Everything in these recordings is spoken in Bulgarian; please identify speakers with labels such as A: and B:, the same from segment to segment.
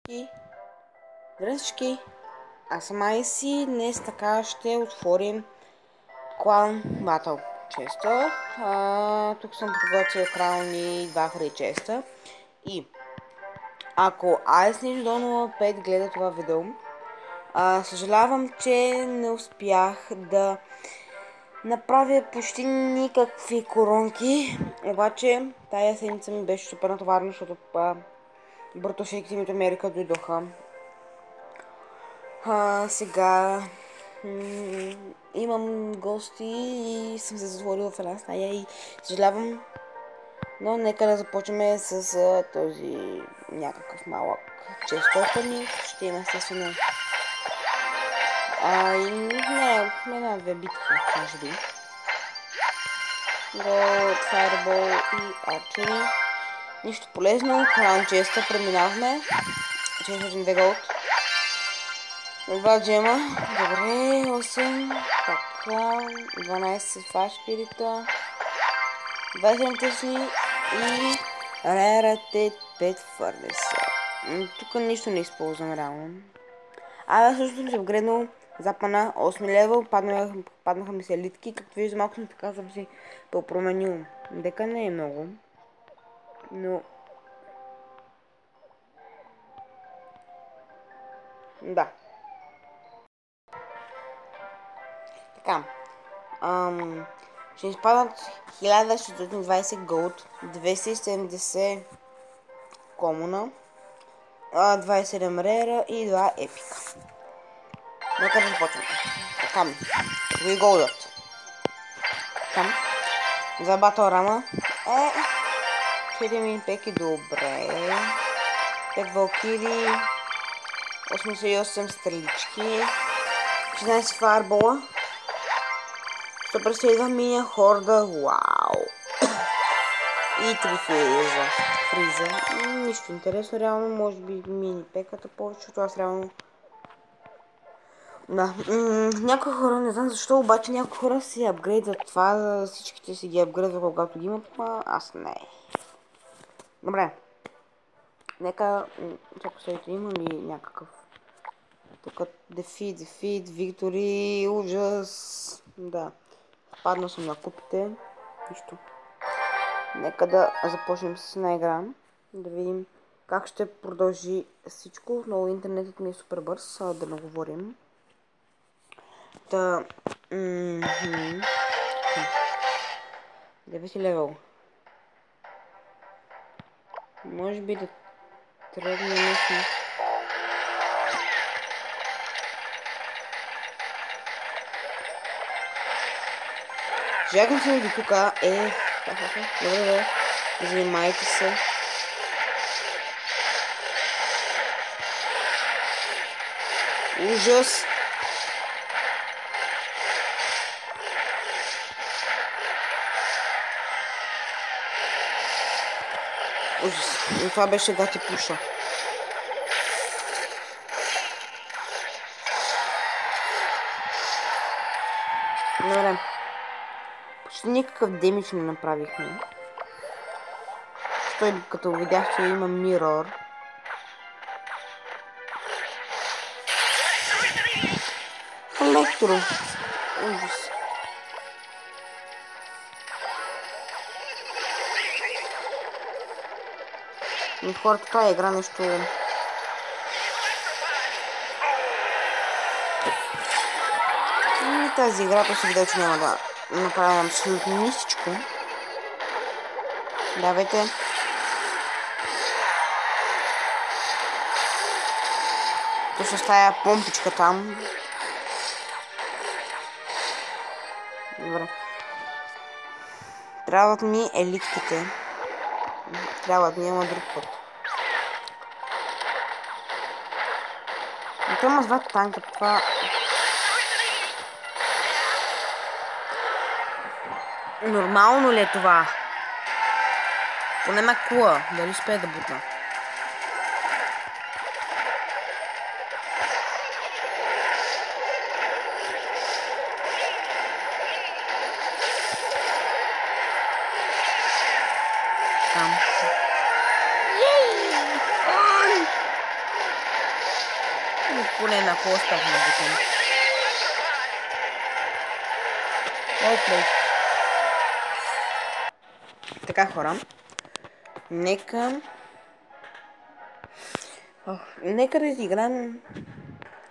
A: Здрасти! Здрасти! Аз съм Айси. Днес така ще отворим Клан Батъл честа. Тук съм подготвил крални 2 фри честа. И ако Айси до 05 гледа това видео, съжалявам, че не успях да направя почти никакви коронки. Обаче тая седмица ми беше супер натоварно, защото братовшеките ми от Америка дойдоха. Сега имам гости и съм се затворила в една стая и съжалявам, но нека да започнем с този някакъв малък чест опенинг. Ще има естествено една-две битки, може би. Gold, Fireball и Archery. Нищо полезно, кран честа преминаваме. 602 голд. 2 джема, добре, 8, така, 12 фаш спирита, 27 тъчни и раритет 5 фърнеса. Тук нищо не използвам реално. Също съм се апгрейднал запана 8 левел, паднаха ми се елитки, както виждам, малко така съм си променил. Дека не е много, но да. Така, ще изпадат 1620 голд, 270 комуна, 27 рера и 2 епика. Нека да започваме. Така, ви голдът. Така, за батъл рама 4 мини пеки, добре. 5 валкири, 88 стрелички, 16 фаербола, 152 миния хорда, вау! И 3 фриза. Нищо интересно, реално, може би мини пеката повече, защото аз реално... Да, някои хора, не знам защо, обаче някои хора си апгрейдват това, всичките си ги апгрейдват, когато ги имат, аз не. Добре. Нека, чакай сега имам и някакъв... Тук дефит, виктори, ужас. Да. Паднал съм на купите. Нищо. Нека да започнем с една игра. Да видим как ще продължи всичко. Отново интернетът ми е супер бърз. Да не говорим. 9 левел. Може би да тръгне нещо. Жагам се до тук. Добре. Занимайте се. Ужас. Ужас. И това беше гати пуша. Добре. Почти никакъв демидж не направихме. Той като видях, че има мирор. Електро. Ужас. И хората така игра нещо... И тази играта се видя, че няма да направим абсолютно нищичко. Давайте. Точно с тая помпичка там. Добре. Трябват ми елитките. Трябват ми, има друг път. Но той има 2 танка, това... Нормално ли е това? Поне ме кула, дали успее да бутна. Там. поне на кого успяхме да бутим. Окей. Така, хора. Нека да изиграем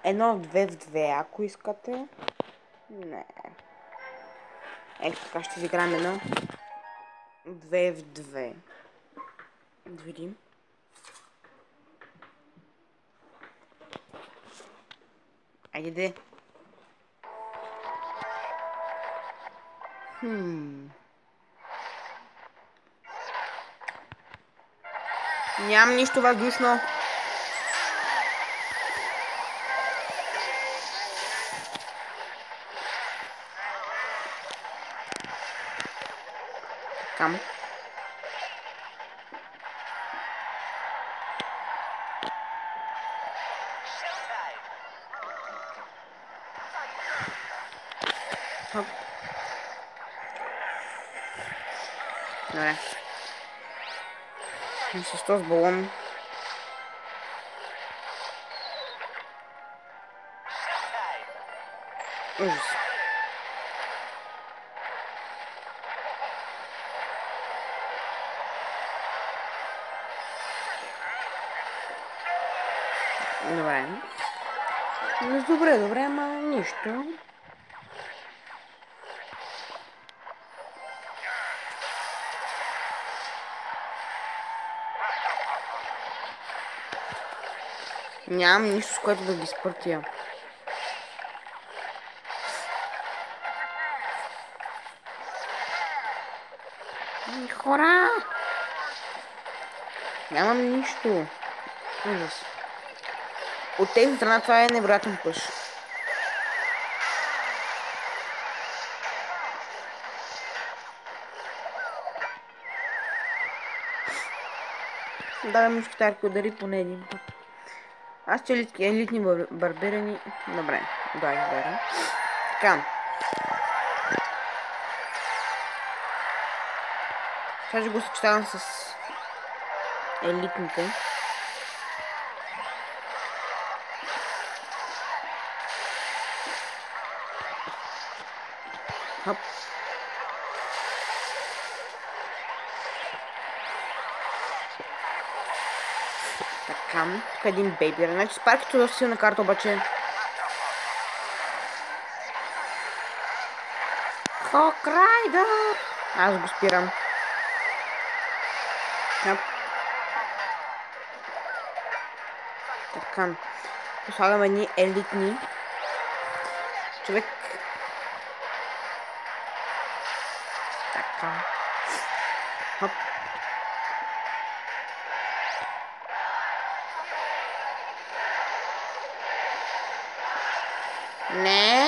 A: едно 2 в 2, ако искате. Не. Ето така ще изиграем едно 2 в 2. Да видим. Айде де. Нямам нищо въздушно. Там. Хоп. Добре. С този балон. Ужас. Добре. Добре, ама нищо. Нямам нищо, с което да ги спъртя. Хора! Нямам нищо. Ужас. От тези страна това е невероятен пъш. Да, мушкетарки удари поне един път. Аз че елитни барберени. Добре, да. Така. Сега ще го съчетавам с елитните. Хоп. Така, тук е един бейбер. Значи спаркито е доста силна карта, обаче. Хокрайдър! Аз го спирам. Хоп. Така. Послагам едни елитни. Човек. Така. Хоп. Не.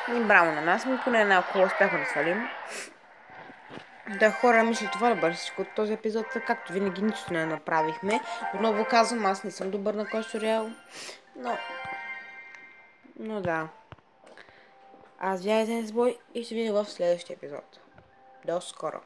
A: И браво на нас, ми поне една около успяхме да свалим. Да, хора, мисля това да бъде всичко от този епизод. Както винаги нищо не направихме. Отново казвам, аз не съм добър на Clash Royale. Но да. Аз вярвайте с бой и ще видя в следващия епизод. До скоро!